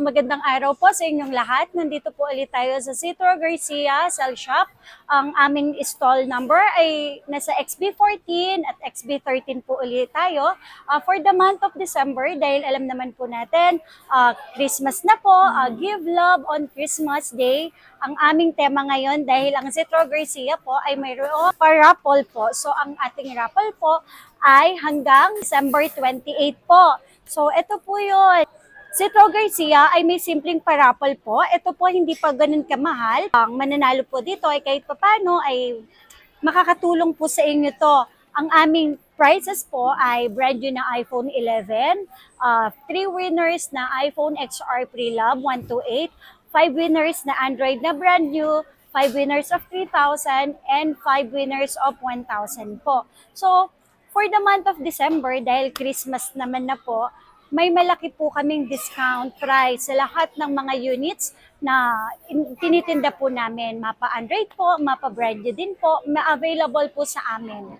Magandang araw po sa inyong lahat. Nandito po ulit tayo sa Citro Garcia Cell Shop. Ang aming stall number ay nasa XB14 at XB13 po ulit tayo. For the month of December, dahil alam naman po natin, Christmas na po, Give Love on Christmas Day. Ang aming tema ngayon dahil ang Citro Garcia po ay mayroong pa-raffle po. So ang ating raffle po ay hanggang December 28 po. So ito po yun. Citro Garcia ay may simpleng parapol po. Ito po hindi pa ganun kamahal. Ang mananalo po dito ay kahit papano ay makakatulong po sa inyo to. Ang aming prizes po ay brand new na iPhone 11, 3 winners na iPhone XR Pre-Love 128, 5 winners na Android na brand new, 5 winners of 3,000, and 5 winners of 1,000 po. So, for the month of December, dahil Christmas naman na po, may malaki po kaming discount price sa lahat ng mga units na tinitinda po namin. Mapa Android po, mapa branded din po, ma-available po sa amin.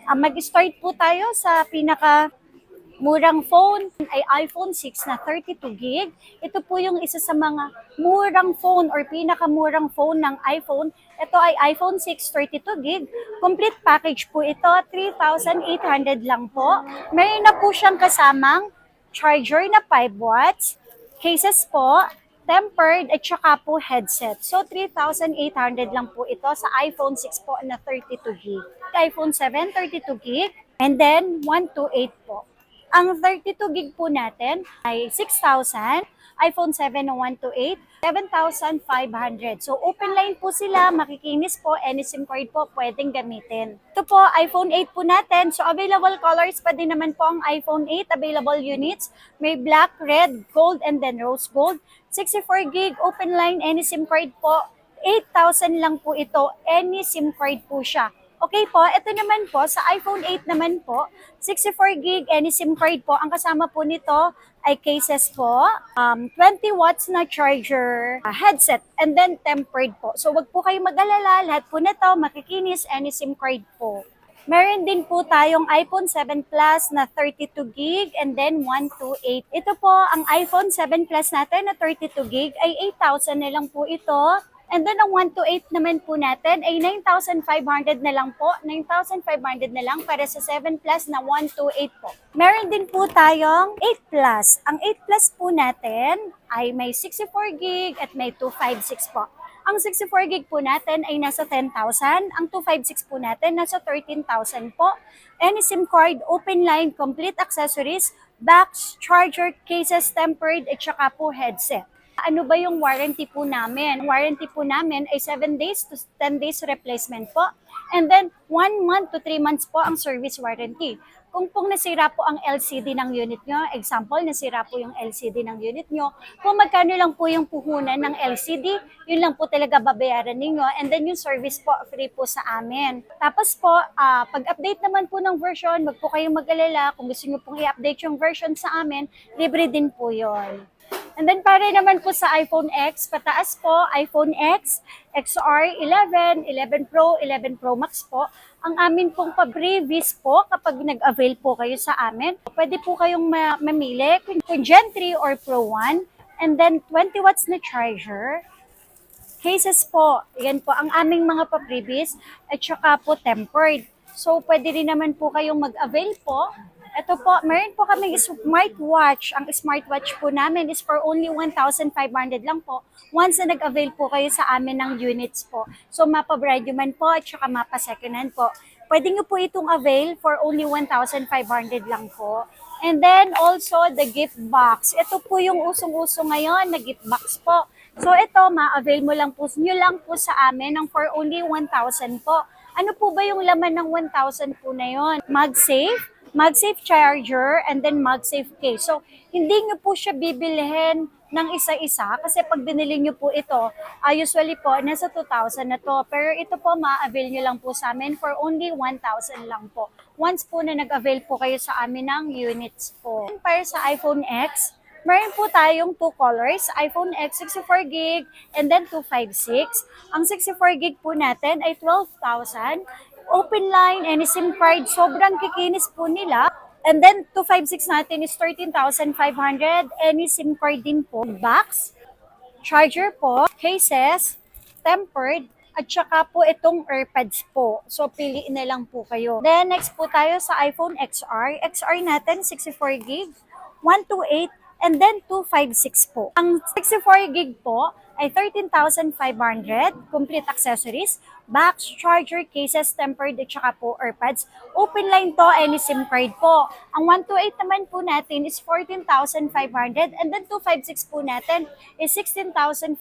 Mag-start po tayo sa murang phone ay iPhone 6 na 32 gig. Ito po yung isa sa mga murang phone or pinakamurang phone ng iPhone. Ito ay iPhone 6 32 gig. Complete package po ito, 3,800 lang po. Mayroon na po siyang kasamang charger na 5 watts, cases po, tempered, at saka po headset. So, 3,800 lang po ito sa iPhone 6 po na 32 gig. iPhone 7, 32 gig, and then 128 po. Ang 32 gig po natin ay 6,000, iPhone 7 na 128, 7,500. So, open line po sila, makikinis po, any SIM card po pwedeng gamitin. Ito po, iPhone 8 po natin. So, available colors pa din naman po ang iPhone 8. Available units, may black, red, gold, and then rose gold. 64 gig, open line, any SIM card po. 8,000 lang po ito, any SIM card po siya. Okay po, ito naman po, sa iPhone 8 naman po, 64 gig, any SIM card po. Ang kasama po nito ay cases po, 20 watts na charger, headset, and then tempered po. So wag po kayo mag-alala, lahat po nito makikinis, any SIM card po. Meron din po tayong iPhone 7 Plus na 32 gig and then 128. Ito po, ang iPhone 7 Plus natin na 32 gig ay 8,000 na lang po ito. And then ang 128 naman po natin ay 9,500 na lang po. 9,500 na lang para sa 7 Plus na 128 po. Meron din po tayong 8 Plus. Ang 8 Plus po natin ay may 64 gig at may 256 po. Ang 64 gig po natin ay nasa 10,000. Ang 256 po natin nasa 13,000 po. Any SIM card, open line, complete accessories, box, charger, cases, tempered, at saka po headset. Ano ba yung warranty po namin? Warranty po namin ay 7 days to 10 days replacement po. And then 1 month to 3 months po ang service warranty. Kung nasira po ang LCD ng unit nyo, example, nasira po yung LCD ng unit nyo, kung magkano lang po yung puhunan ng LCD, yun lang po talaga babayaran ninyo. And then yung service po, free po sa amin. Tapos po, pag-update naman po ng version, wag po kayong mag-alala. Kung gusto nyo pong i-update yung version sa amin, libre din po yun. And then para naman po sa iPhone X, pataas po, iPhone X, XR 11, 11 Pro, 11 Pro Max po. Ang amin pong pa-previous po kapag nag-avail po kayo sa amin. Pwede po kayong mamili kung Gen 3 or Pro 1. And then 20 watts na charger. Cases po, yan po ang aming mga pa-previous at saka po tempered. So pwede rin naman po kayong mag-avail po. Ito po, meron po kami smartwatch. Ang smartwatch po namin is for only 1,500 lang po. Once na nag-avail po kayo sa amin ng units po. So, mapa-brand man po at saka mapa-second hand po. Pwede nyo po itong avail for only 1,500 lang po. And then also the gift box. Ito po yung usong-uso ngayon na gift box po. So, ito, ma-avail mo lang po nyo lang po sa amin ng for only 1,000 po. Ano po ba yung laman ng 1,000 po na yon? MagSafe charger, and then MagSafe case. So, hindi nyo po siya bibilihin ng isa-isa kasi pag binili nyo po ito, usually po, nasa 2,000 na to. Pero ito po, ma-avail nyo lang po sa amin for only 1,000 lang po. Once po na nag-avail po kayo sa amin ng units po. Para sa iPhone X, meron po tayong 2 colors, iPhone X 64 gig and then 256. Ang 64 gig po natin ay 12,000. Open line, any SIM card, sobrang kikinis po nila. And then 256 natin is 13,500. Any SIM card din po. Box, charger po, cases, tempered, at saka po itong AirPods po. So, piliin na lang po kayo. Then, next po tayo sa iPhone XR. XR natin, 64 gig, 128, and then 256 po. Ang 64 gig po ay 13,500, complete accessories, box, charger, cases, tempered, at saka po AirPods. Open line to, any SIM card po. Ang 128 naman po natin is 14,500, and then 256 po natin is 16,500.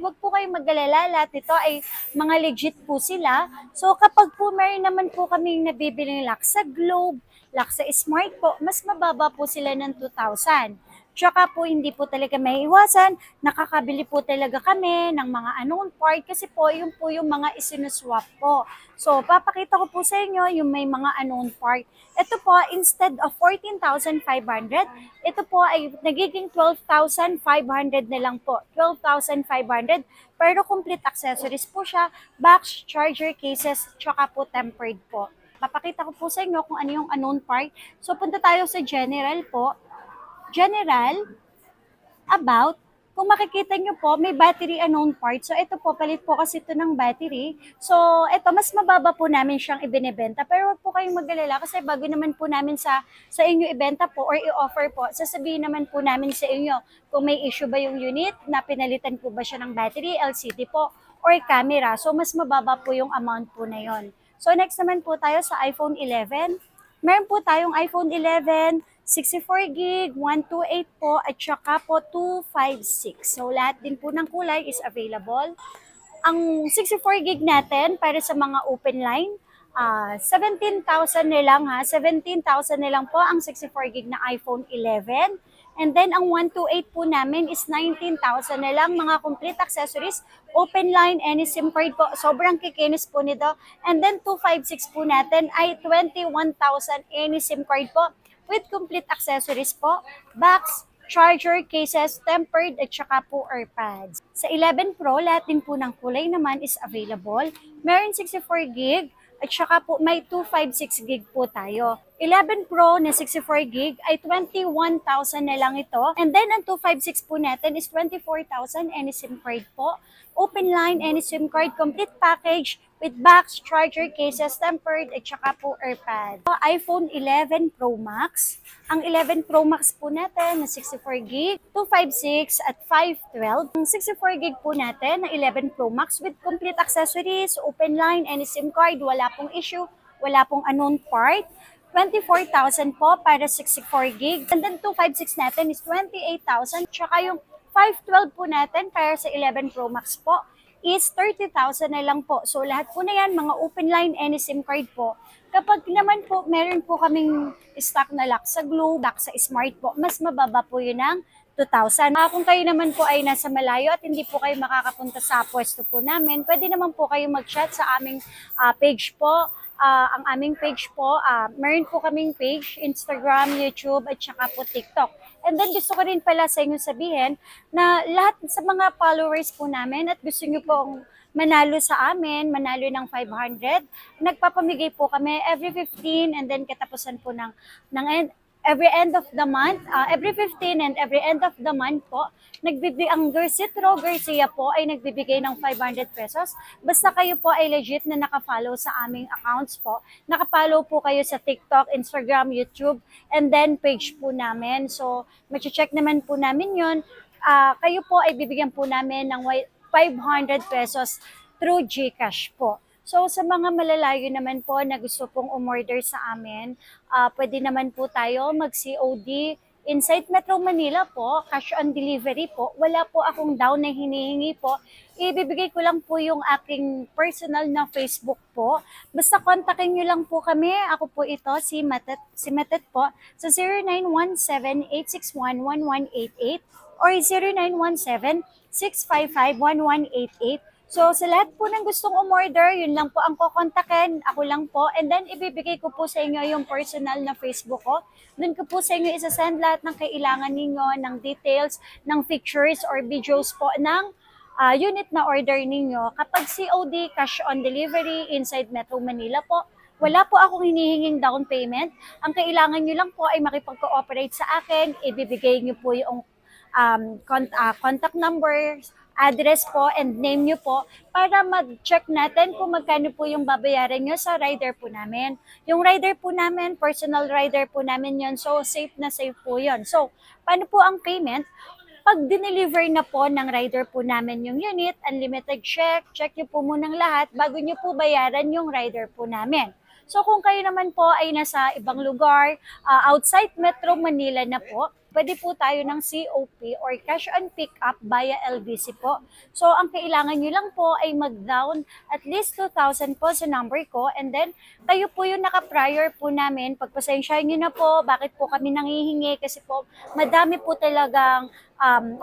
Huwag po kayong mag-alala, lahat ito ay mga legit po sila. So kapag po meron naman po kaming nabibiling lock sa Globe, lock sa Smart po, mas mababa po sila ng 2,000. Tsaka po hindi po talaga may iwasan, nakakabili po talaga kami ng mga unknown part kasi po yung mga isinuswap po. So papakita ko po sa inyo yung may mga unknown part. Ito po, instead of 14,500, ito po ay nagiging 12,500 na lang po. 12,500, pero complete accessories po siya, box, charger, cases, tsaka po tempered po. Papakita ko po sa inyo kung ano yung unknown part. So punta tayo sa general po. General, about, kung makikita nyo po, may battery unknown part. So, ito po, palit po kasi ito ng battery. So, ito, mas mababa po namin siyang ibinebenta. Pero wag po kayong mag-alala kasi bago naman po namin sa inyo ibenta po or i-offer po, sasabihin naman po namin sa inyo kung may issue ba yung unit, na pinalitan po ba siya ng battery, LCD po, or camera. So, mas mababa po yung amount po na yon. So, next naman po tayo sa iPhone 11. Meron po tayong iPhone 11, 64 gig, 128 po, at saka po 256. So, lahat din po ng kulay is available. Ang 64 gig natin para sa mga open line, 17,000 na lang ha. 17,000 na lang po ang 64 gig na iPhone 11. And then, ang 128 po namin is 19,000 na lang. Mga complete accessories, open line, any SIM card po. Sobrang kikinis po nito. And then, 256 po natin ay 21,000 any SIM card po with complete accessories po. Box, charger, cases, tempered, at saka po AirPods. Sa 11 Pro, lahat din po ng kulay naman is available. Meron 64 gig, at saka po may 256 gig po tayo. 11 Pro na 64 gig ay 21,000 na lang ito. And then ang 256 po natin is 24,000 any SIM card po. Open line, any SIM card, complete package with box, charger, cases, tempered, at saka po AirPod. iPhone 11 Pro Max. Ang 11 Pro Max po natin na 64 gig, 256 at 512. Ang 64 gig po natin na 11 Pro Max with complete accessories, open line, any SIM card, wala pong issue, wala pong unknown part. 24,000 po para 64 gig. And then 256 natin is 28,000. Tsaka yung 512 po natin para sa 11 Pro Max po is 30,000 na lang po. So lahat po na yan, mga open line, any SIM card po. Kapag naman po, meron po kaming stock na lock sa Globe, lock sa Smart po, mas mababa po yun ng 2,000. Kung kayo naman po ay nasa malayo at hindi po kayo makakapunta sa pwesto po namin, pwede naman po kayo mag-chat sa aming page po. Ang aming page po, meron po kaming page, Instagram, YouTube, at saka po TikTok. And then gusto ko rin pala sa inyo sabihin na lahat sa mga followers po namin at gusto nyo pong manalo sa amin, manalo ng 500, nagpapamigay po kami every 15 and then katapusan po ng every end of the month, every 15 and every end of the month po, ang Citro Garcia po ay nagbibigay ng 500 pesos. Basta kayo po ay legit na nakafollow sa aming accounts po. Nakafollow po kayo sa TikTok, Instagram, YouTube, and then page po namin. So, check naman po namin yun. Kayo po ay bibigyan po namin ng 500 pesos through GCash po. So, sa mga malalayo naman po na gusto pong umorder sa amin, pwede naman po tayo mag-COD inside Metro Manila po, cash on delivery po. Wala po akong down na hinihingi po. Ibibigay ko lang po yung aking personal na Facebook po. Basta kontakin nyo lang po kami. Ako po ito, si Matet po, sa 0917-861-1188 or 0917-655-1188. So, sa lahat po ng gustong umorder, yun lang po ang kukontakin. Ako lang po. And then, ibibigay ko po sa inyo yung personal na Facebook ko. Doon ko po sa inyo isasend lahat ng kailangan ninyo, ng details, ng pictures or videos po ng unit na order ninyo. Kapag COD, cash on delivery, inside Metro Manila po, Wala po akong hinihinging down payment. Ang kailangan nyo lang po ay makipag-cooperate sa akin. Ibibigay nyo po yung contact number, address po, and name nyo po para mag-check natin kung magkano po yung babayaran nyo sa rider po namin. Yung rider po namin, personal rider po namin yon, so safe na safe po yon. So, paano po ang payment? Pag dineliver na po ng rider po namin yung unit, unlimited check nyo po munang lahat bago nyo po bayaran yung rider po namin. So kung kayo naman po ay nasa ibang lugar, outside Metro Manila na po, pwede po tayo ng COP or cash on pick up via LBC po. So ang kailangan nyo lang po ay mag-down at least 2,000 po sa number ko, and then kayo po yung naka-prior po namin. Pagpasensyahan nyo na po, bakit po kami nangihingi, kasi po madami po talagang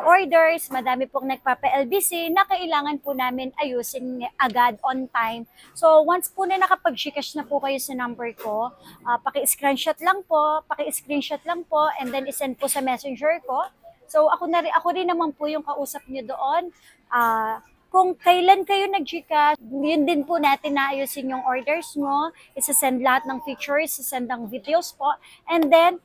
orders, madami pong nagpapa-LBC na kailangan po namin ayusin agad on time. So once po na nakapag-Gcash na po kayo sa number ko, paki-screenshot lang po, and then isend po sa messenger ko. So ako rin naman po yung kausap niyo doon. Kung kailan kayo nag-Gcash, yun din po natin naayusin yung orders mo, isa-send lahat ng pictures, isa-send ng videos po, and then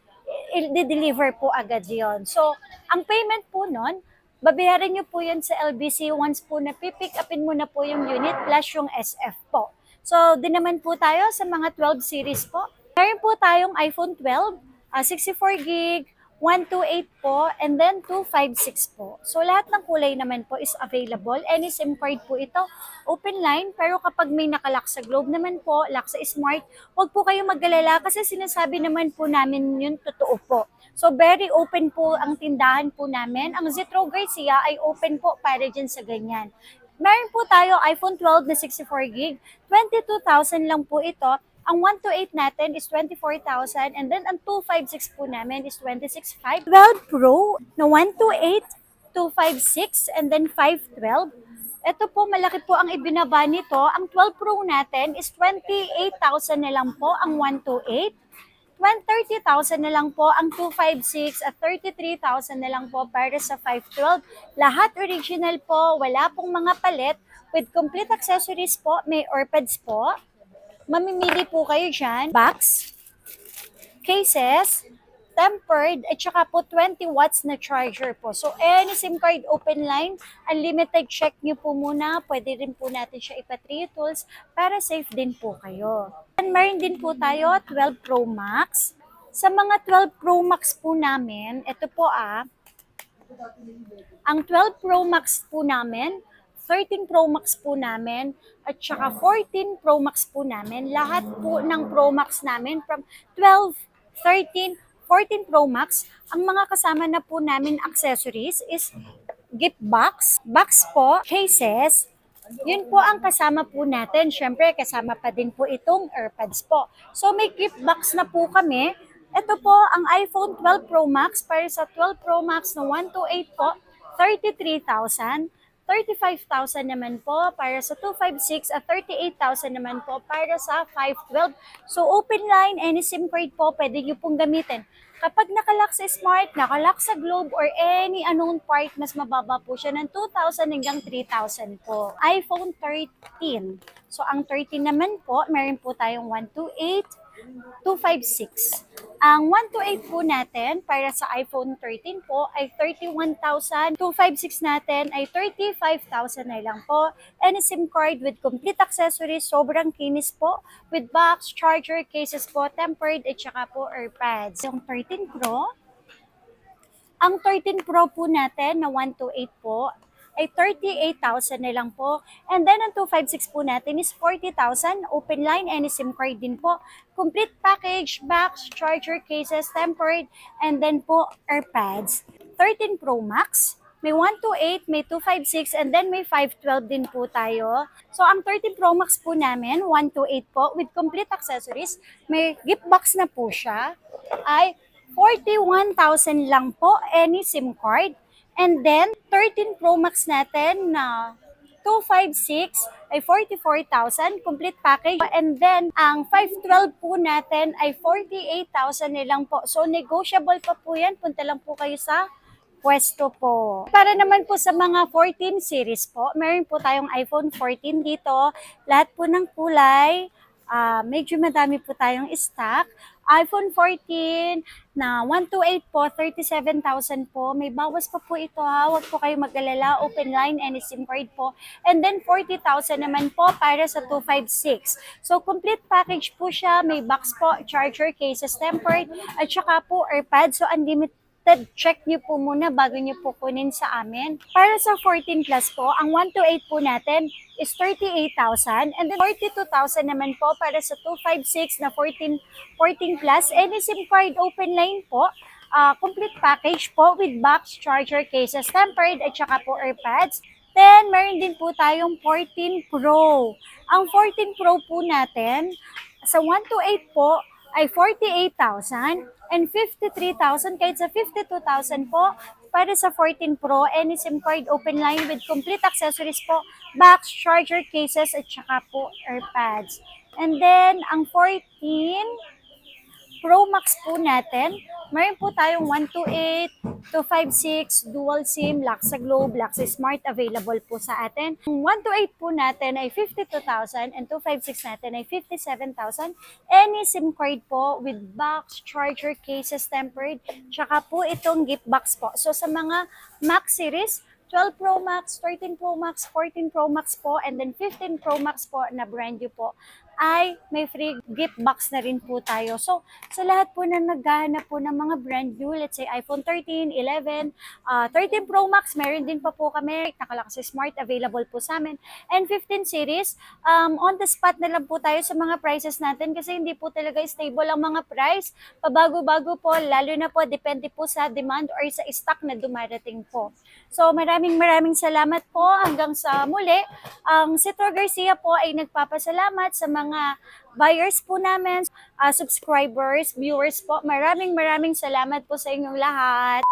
i-deliver po agad yon. So, ang payment po nun, babayaran nyo po yan sa LBC once po na pipick upin mo na po yung unit plus yung SF po. So, din naman po tayo sa mga 12 series po. Meron po tayong iPhone 12, 64 gig, 128 po, and then 256 po. So, lahat ng kulay naman po is available. Any SIM card po ito, open line, pero kapag may nakalock sa Globe naman po, lock sa Smart, huwag po kayong mag-alala kasi sinasabi naman po namin yun totoo po. So, very open po ang tindahan po namin. Ang Zetro Garcia ay open po para dyan sa ganyan. Meron po tayo iPhone 12 na 64 gig, 22,000 lang po ito. Ang 128 natin is 24,000, and then ang 256 po namin is 26,500. 12 Pro na 128, 256, and then 512. Ito po, malaki po ang ibinaba nito. Ang 12 Pro natin is 28,000 na lang po ang 128. 30,000 na lang po ang 256 at 33,000 na lang po para sa 512. Lahat original po, wala pong mga palit. With complete accessories po, may earpads po. Mamimili po kayo dyan, box, cases, tempered, at saka po 20 watts na charger po. So, any SIM card open line, unlimited check nyo po muna. Pwede rin po natin siya ipa-3 tools para safe din po kayo. And meron din po tayo 12 Pro Max. Sa mga 12 Pro Max po namin, ito po ang 12 Pro Max po namin, 13 Pro Max po namin, at saka 14 Pro Max po namin. Lahat po ng Pro Max namin from 12, 13, 14 Pro Max, ang mga kasama na po namin accessories is gift box po, cases, yun po ang kasama po natin. Siyempre, kasama pa din po itong earpads po. So, may gift box na po kami. Ito po ang iPhone 12 Pro Max para sa 12 Pro Max na 128 po, 33,000. 35,000 naman po para sa 256 at 38,000 naman po para sa 512. So open line, any SIM card po pwede nyo pong gamitin. Kapag nakalock sa Smart, nakalock sa Globe, or any unknown part, mas mababa po siya ng 2,000 hanggang 3,000 po. iPhone 13. So ang 13 naman po, meron po tayong 128, 256. Ang 128 po natin para sa iPhone 13 po ay 31,000. 256 natin ay 35,000 na lang po. And SIM card with complete accessories, sobrang kinis po. With box, charger, cases po, tempered, at saka po earpads. Yung 13 Pro, ang 13 Pro po natin na 128 po ay 38,000 na lang po. And then, ang 256 po natin is 40,000. Open line, any SIM card din po. Complete package, box, charger, cases, tempered, and then po, earpads. 13 Pro Max, may 128, may 256, and then may 512 din po tayo. So, ang 13 Pro Max po namin, 128 po, with complete accessories, may gift box na po siya, ay 41,000 lang po, any SIM card. And then, 13 Pro Max natin na 256 ay 44,000, complete package. And then, ang 512 po natin ay 48,000 nilang po. So, negotiable pa po yan. Punta lang po kayo sa pwesto po. Para naman po sa mga 14 series po, meron po tayong iPhone 14 dito. Lahat po ng kulay, medyo madami po tayong stock. iPhone 14 na 128 po, 37,000 po. May bawas pa po ito ha. Huwag po kayo mag-alala. Open line and SIM card po. And then 40,000 naman po para sa 256. So complete package po siya. May box po, charger, cases tempered, at saka po AirPods. So unlimited check nyo po muna bago nyo po kunin sa amin. Para sa 14 plus po, ang 128 po natin is 38,000 and then 42,000 naman po para sa 256 na 14 plus. Any SIM card open line po, complete package po with box, charger, cases, tempered at saka po AirPods. Then, meron din po tayong 14 Pro. Ang 14 Pro po natin, sa 128 po, ay 48,000 and 53,000 kahit sa 52,000 po para sa 14 Pro, any SIM card open line with complete accessories po, box, charger, cases, at saka po AirPods. And then, ang 14 Pro Max po natin, mayroon po tayong 128, 256, dual SIM, lock sa Globe, lock sa Smart available po sa atin. Ang 128 po natin ay 52,000 and 256 natin ay 57,000. Any SIM card po with box, charger, cases tempered, tsaka po itong gift box po. So sa mga Max series, 12 Pro Max, 13 Pro Max, 14 Pro Max po, and then 15 Pro Max po na brand new po, ay may free gift box na rin po tayo. So, sa lahat po na naghahanap po ng mga brand new, let's say iPhone 13, 11, 13 Pro Max, meron din pa po kami, nakalakas Smart, available po sa amin. And 15 series, on the spot na lang po tayo sa mga prices natin kasi hindi po talaga stable ang mga price. Pabago-bago po, lalo na po, depende po sa demand or sa stock na dumarating po. So, maraming salamat po. Hanggang sa muli, ang Citro Garcia po ay nagpapasalamat sa mga buyers po namin, subscribers, viewers po. Maraming salamat po sa inyong lahat.